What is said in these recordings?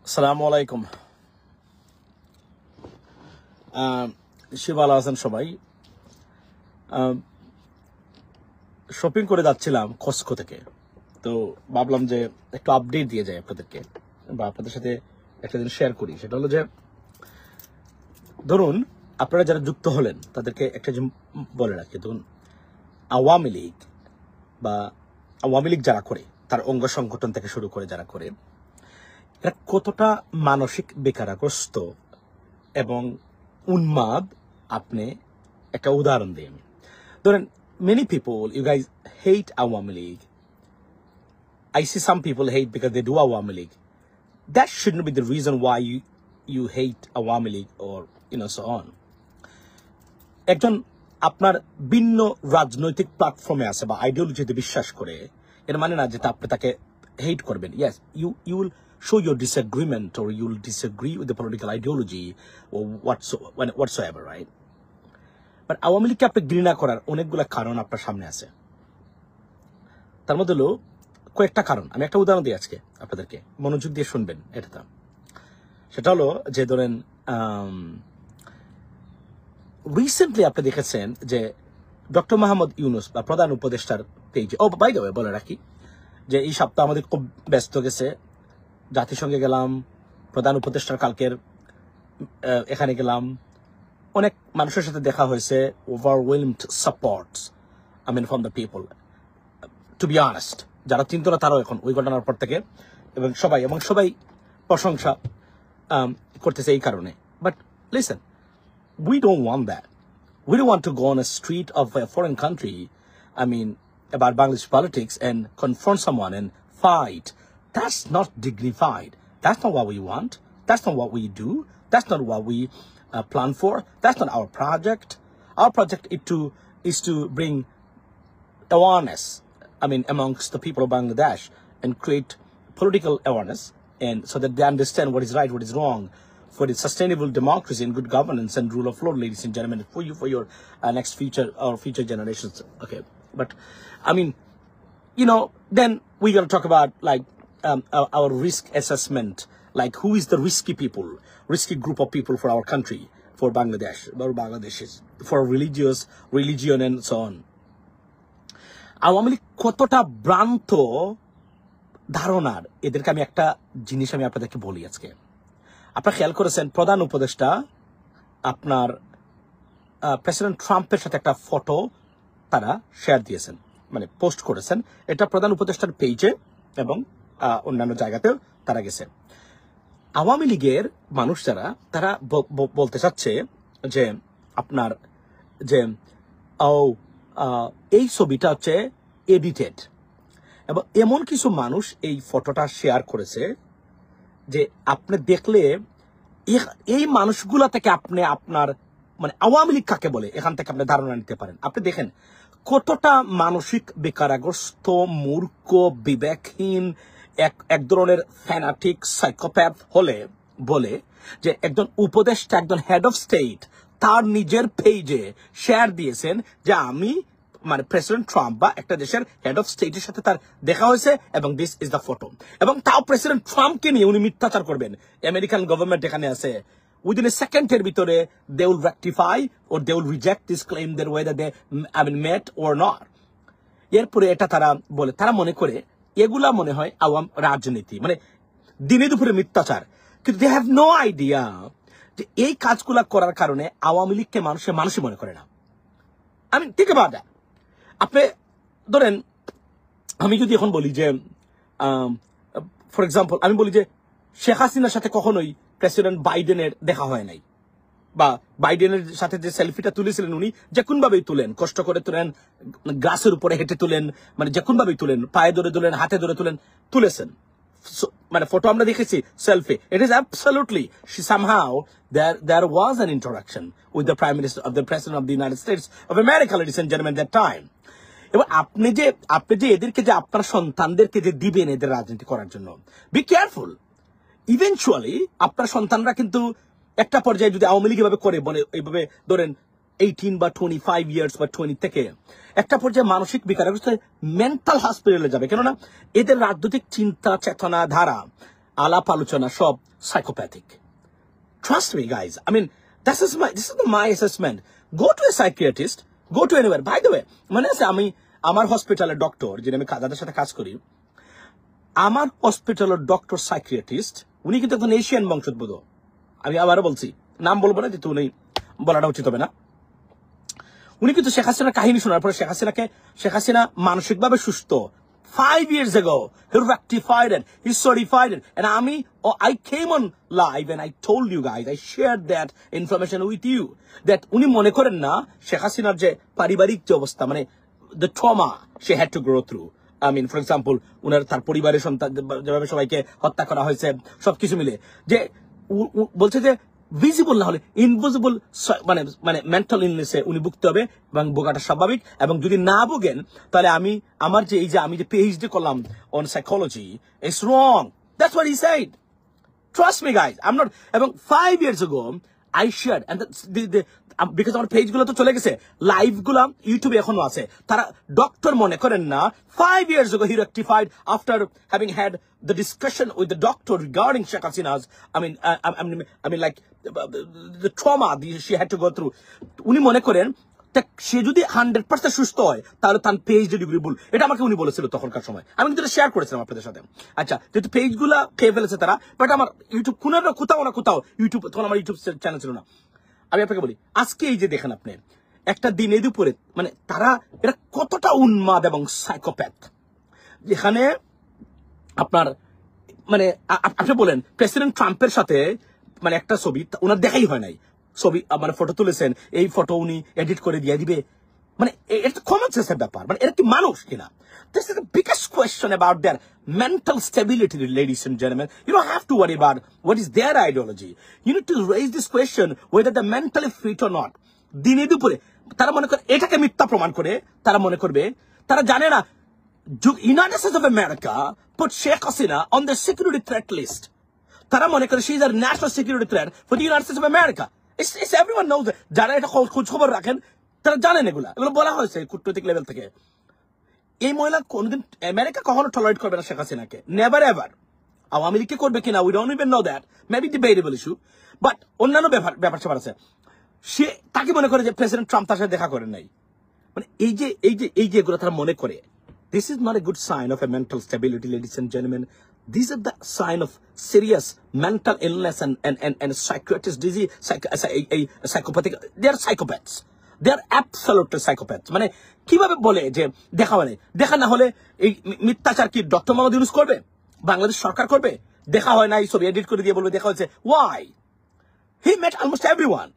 আসসালামু আলাইকুম। ভালো আছেন সবাই? শপিং করে যাচ্ছিলাম কস্কো থেকে, তো ভাবলাম যে একটু আপডেট দিয়ে যায় আপনাদেরকে বা আপনাদের সাথে একটা জিনিস শেয়ার করি। সেটা হলো যে ধরুন আপনারা যারা যুক্ত হলেন তাদেরকে একটা জিনিস বলে রাখি। ধরুন আওয়ামী লীগ বা আওয়ামী লীগ যারা করে, তার অঙ্গ সংগঠন থেকে শুরু করে যারা করে, এরা কতটা মানসিক বেকারগ্রস্ত এবং উন্মাদ আপনি একটা উদাহরণ দিন। ধরেন many people, you guys hate Awami League. I see some people hate because they do Awami League. That shouldn't be the reason why you hate Awami League or so on. একজন আপনার ভিন্ন রাজনৈতিক প্ল্যাটফর্মে আছে বা আইডিওলজিতে বিশ্বাস করে, এর মানে না যে আপনি তাকে হেট করবেন। Yes, you will show your disagreement or you will disagree with the political ideology or whatsoever, right? But Awami লীগকে আপনি ঘৃণা করার অনেকগুলো কারণ আপনার সামনে আছে। তার মধ্যে হলো কয়েকটা কারণ। আমি একটা উদাহরণ দিই আজকে আপনাদেরকে, মনোযোগ দিয়ে শুনবেন এটা। সেটা হলো যে ধরেন রিসেন্টলি আপনি দেখেছেন যে ডক্টর মোহাম্মদ ইউনূস বা প্রধান উপদেষ্টার পেজে, বাই দ্য ওয়ে বলে রাখি যে এই সপ্তাহ আমাদের খুব ব্যস্ত গেছে। জাতিসংঘে গেলাম, প্রধান উপদেষ্টার কালকের এখানে গেলাম, অনেক মানুষের সাথে দেখা হয়েছে। Overwhelmed support from the people, to be honest. যারা চিন্তা না তারাও এখন ওই ঘটনার পর থেকে এবং সবাই প্রশংসা করতেছে এই কারণে। But listen, we don't want that. We don't want to go on a street of a foreign country, about Bangladesh politics and confront someone and fight. That's not dignified. That's not what we want. That's not what we do. That's not what we plan for. That's not our project. Our project is to bring awareness, amongst the people of Bangladesh and create political awareness, and so that they understand what is right, what is wrong, for the sustainable democracy and good governance and rule of law, ladies and gentlemen, for your next future generations. Okay, but then we're going to talk about our risk assessment, like who is the risky group of people for our country, for Bangladesh, or Bangladeshis, for religion and so on. Awami League কতটা ভ্রান্ত ধারণার, এদেরকে আমি একটা জিনিস আপনাদেরকে বলি আজকে। আপনারা খেয়াল করেছেন প্রধান উপদেষ্টা আপনার প্রেসিডেন্ট ট্রাম্পের সাথে একটা ফটো তারা শেয়ার দিয়েছেন, পোস্ট করেছেন। এটা প্রধান উপদেষ্টার পেজে এবং অন্যান্য জায়গাতেও তারা গেছে। আওয়ামী লীগের মানুষ যারা, তারা বলতে চাচ্ছে যে আপনার যে এই ছবিটা হচ্ছে এডিটেড, এবং এমন কিছু মানুষ এই ফটোটা শেয়ার করেছে যে আপনি দেখলে এই মানুষগুলা থেকে আপনি আপনার আওয়ামী লীগ কাকে বলে এখান থেকে আপনি ধারণা নিতে পারেন। আপনি দেখেন কতটা মানসিক বেকারগ্রস্ত, মূর্খ, বিবেকহীন এক ধরনের ফ্যানাটিক সাইকোপ্যাথ হলে বলে যে একজন উপদেষ্টা, একজন হেড অফ স্টেট তার নিজের পেজে শেয়ার দিয়েছেন যে আমি প্রেসিডেন্ট ট্রাম্প বা একটা দেশের হেড অফ স্টেটের সাথে তার দেখা হয়েছে এবং দিস ইজ দ্য ফটো। এবং তাও প্রেসিডেন্ট ট্রাম্পকে নিয়ে উনি মিথ্যাচার করবেন। আমেরিকান গভর্নমেন্ট এখানে আছে, উইদিন এ সেকেন্ডের ভিতরে they will rectify or they will reject this claim there whether they met or not. এরপরে এটা তারা মনে করে এগুলা মনে হয় আওয়াম রাজনীতি, দিনে দুপুরে মিথ্যাচার। কিন্তু দে হ্যাভ নো আইডিয়া যে এই কাজগুলা করার কারণে আওয়ামী লীগকে মানুষই মনে করে না। ঠিক আছে, আপনি ধরেন আমি যদি এখন বলি যে ফর এক্সাম্পল আমি বলি যে শেখ হাসিনার সাথে কখনোই প্রেসিডেন্ট বাইডেনের দেখা হয় নাই, বা বাইডেনের সাথে যে সেলফিটা তুলেছিলেন উনি যে কোন ভাবেই তুলেন, কষ্ট করে তুলেন, গ্লাসের উপরে হেঁটে তুলেন, যে কোন ভাবেই তুলেন, পায়ে ধরে তুলেন, হাতে ধরে তুলেছেন, ফটো আমরা দেখেছি, selfie. It is absolutely somehow there was an interaction with the Prime Minister of the President of the United States of America, ladies and gentlemen, that time. এবার আপনি যে এদেরকে যে আপনার সন্তানদেরকে যে দিবেন এদের রাজনীতি করার জন্য, বি কেয়ারফুল। ইভেনচুয়ালি আপনার সন্তানরা কিন্তু একটা পর্যায়ে যদি আওয়ামী লীগ এভাবে করে এইভাবে ধরেন 18 বা 25 ইয়ার্স বা 20 থেকে একটা পর্যায়ে মানসিক বিকারগ্রস্ত মেন্টাল হসপিটালে যাবে। কেননা এদের রাজনৈতিক চিন্তা চেতনা ধারা আলাপ আলোচনা সব psychopathic. Trust me, guys. I mean, this is my assessment. Go to a psychiatrist. Go to anywhere. By the way, মানে আছে আমি আমার হসপিটালের ডক্টর, যিনি আমি যাদের সাথে কাজ করি, আমার হসপিটালের ডক্টর সাইকিয়াট্রিস্ট, উনি কিন্তু একজন এশিয়ান বংশোদ্ভূত। আমি আবারও বলছি, নাম বলবো না, যেহেতু উনি বলাটা উচিত হবে না। উনি কিন্তু শেখ হাসিনার কাহিনী শোনার পরে শেখ হাসিনা মানসিকভাবে সুস্থ। 5 years ago, he rectified it, he certified it, and I came on live and I told you guys, I shared that information with you, that উনি মনে করেন না শেখ হাসিনার যে পারিবারিক যে অবস্থা, মানে the trauma she had to go through. I mean, for example, উনার তার পরিবারের সন্তান যেভাবে সবাইকে হত্যা করা হয়েছে, সবকিছু মিলে যে বলছে যে ভিজিবল না হলে ইনভিজিবল মানে মেন্টাল ইলনেসে উনি ভুগতে হবে এবং ভোগাটা স্বাভাবিক, এবং যদি না ভোগেন তাহলে আমি যে পিএইচডি করলাম on psychology, it's wrong. That's what he said. Trust me, guys. I'm not. About 5 years ago, I shared, and because আমার পেজ গুলো তো চলে গেছে, লাইভ গুলা ইউটিউবে এখনো আছে। তারা ডক্টর মনে করেন না 5 years ago he rectified after having had the discussion with the doctor regarding Sheikh Hasina's, I mean like the trauma she had to go through. উনি মনে করেন সে যদি 100% সুস্থ হয় তাহলে তার পেজ ডিগ্রি ভুল। এটা আমাকে উনি বলেছিল তখনকার সময়, আমি কিন্তু শেয়ার করেছিলাম আপনাদের সাথে। আচ্ছা, যেহেতু পেজ গুলা খেয়ে ফেলেছে তারা, বাট আমার ইউটিউব কোথাও না কোথাও ইউটিউব, তখন আমার ইউটিউব চ্যানেল ছিল না। আমি আপনাকে বলি, আজকে এই যে দেখেন আপনি একটা দিনে দুপুরে, মানে এরা কতটা উন্মাদ এবং সাইকোপ্যাথ, যেখানে আপনার মানে আপনি বলেন প্রেসিডেন্ট ট্রাম্পের সাথে মানে একটা ছবি ওনার দেখাই হয় নাই, ছবি মানে ফটো তুলেছেন, এই ফটো উনি এডিট করে দিয়ে দিবে, মানে এটা কমন সেন্সের ব্যাপার, মানে এরা কি মানুষ কিনা? This is the biggest question about their mental stability, ladies and gentlemen. You don't have to worry about what is their ideology. You need to raise this question whether they're mentally fit or not. দিনে দুপুরে তারা মনে করে এটাকে মিথ্যা প্রমাণ করে, তারা মনে করবে, তারা জানে না United States of America put Sheikh Hasina on the security threat list. তারা মনে করে she is a national security threat for the United States of America. It's everyone knows that. যারা এটা খোঁজ খবর রাখেন তারা জানেন এগুলো বলা হয়েছে কূটনৈতিক লেভেল থেকে। এই মহিলা কোনদিন আমেরিকা কখনো টলারেট করবে না শেখ হাসিনাকে, নেভার এভার। আওয়ামী লীগকে করবে কিনা we don't even know that, maybe debatable issue, but অন্যান্য ব্যাপার স্যাপার আছে। সে তাকে মনে করে যে প্রেসিডেন্ট ট্রাম্প তার সাথে দেখা করেন নাই, মানে এই যে এগুলো তারা মনে করে। This is not a good sign of a mental stability, ladies and gentlemen. These are the sign of serious mental illness and psychiatrist disease, psychopathic. They are psychopaths. They are absolutely psychopaths. মানে কিভাবে বলে যে দেখা হয় নাই, দেখা না হলে এই মিথ্যাচার কি ডক্টর মোহাম্মদ ইউনূস করবে, বাংলাদেশ সরকার করবে? দেখা হয় নাই ছবি এডিট করে দিয়ে বলবে দেখা হয়েছে। Why? He met almost everyone.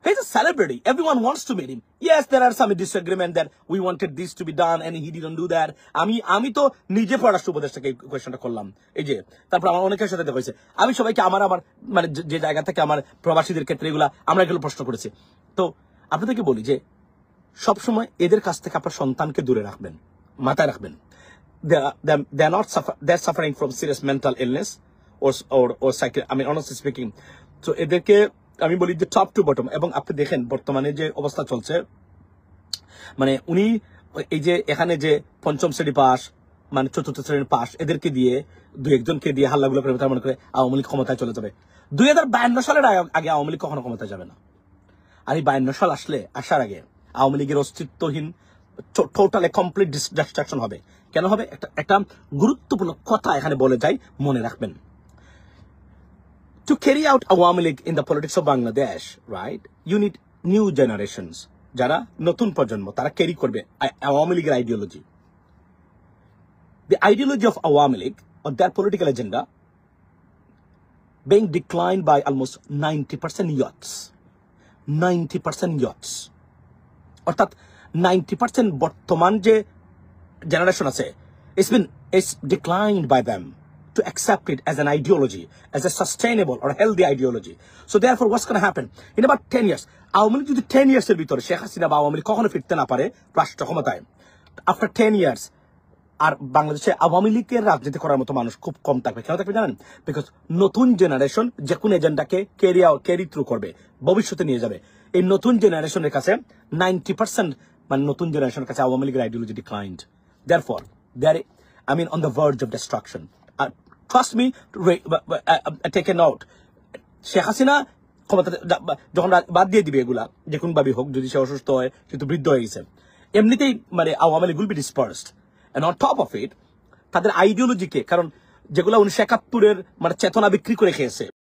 He's a celebrity. Everyone wants to meet him. Yes, there are some disagreement that we wanted this to be done and he didn't do that. আমি তো নিজে পররাষ্ট্র উপদেষ্টাকে এই কোয়েশ্চনটা করলাম, এই যে তারপর আমার অনেকের সাথে দেখা হয়েছে। আমি সবাইকে আমার মানে যে জায়গা থেকে আমার প্রবাসীদের ক্ষেত্রে আমরা এগুলো প্রশ্ন করেছি। তো আপনাদেরকে বলি যে সবসময় এদের কাছ থেকে আপনার সন্তানকে দূরে রাখবেন, মাথায় রাখবেন। They're suffering from serious mental illness or psychiatric, I mean honestly speaking. So এদেরকে আমি বলি যে টপ টু বটম। এবং আপনি দেখেন বর্তমানে যে অবস্থা চলছে, মানে উনি এই যে এখানে যে পঞ্চম শ্রেণী পাস, মানে চতুর্থ শ্রেণীর পাস, এদেরকে দিয়ে 2-1জনকে দিয়ে হাল্লাগুলো করে তারা মনে করে আওয়ামী লীগ ক্ষমতায় চলে যাবে। 2052 সালের আগে আওয়ামী লীগ কখনো ক্ষমতায় যাবে না। আর এই 52 সাল আসার আগে আওয়ামী লীগের অস্তিত্বহীন টোটাল কমপ্লিট ডিস্ট্রাকশন হবে। কেন হবে? একটা গুরুত্বপূর্ণ কথা এখানে বলে যাই, মনে রাখবেন। To carry out Awami League in the politics of Bangladesh, right? You need new generations. যারা নতুন প্রজন্ম তারা ক্যারি করবে আওয়ামী লীগের ideology. The ideology of Awami League or their political agenda being declined by almost 90% youths. 90% youths. অর্থাৎ 90% বর্তমান যে generation আছে, it's declined by them to accept it as an ideology, as a sustainable or healthy ideology. So therefore what's going to happen in about 10 years? Awami League যদি 10 years এর ভিতরে শেখ হাসিনা বা আওয়ামী লীগ কখনো ফিরতে না পারে রাষ্ট্র ক্ষমতায়, after 10 years আর বাংলাদেশে আওয়ামী লীগের রাজনীতি করার মতো মানুষ খুব কম থাকবে। কেন থাকবে জানেন? বিকজ নতুন জেনারেশন যে কোন এজেন্ডাকে ক্যারি থ্রু করবে, ভবিষ্যতে নিয়ে যাবে। এই নতুন জেনারেশনের কাছে 90% মানে নতুন জেনারেশনের কাছে আওয়ামী লীগের ideology declined. Therefore, on the verge of destruction. Trust me, take a note. Sheikh Hasina ক্ষমতা যখন বাদ দিয়ে দিবে এগুলা, যে কোন ভাবে হোক, যদি সে অসুস্থ হয়, কিন্তু বৃদ্ধ হয়ে গেছে, এমনিতেই মানে Awami League will be dispersed. And on top of it তাদের আইডিওলজিকে, কারণ যেগুলো 1971-এর মানে চেতনা বিক্রি করে খেয়েছে,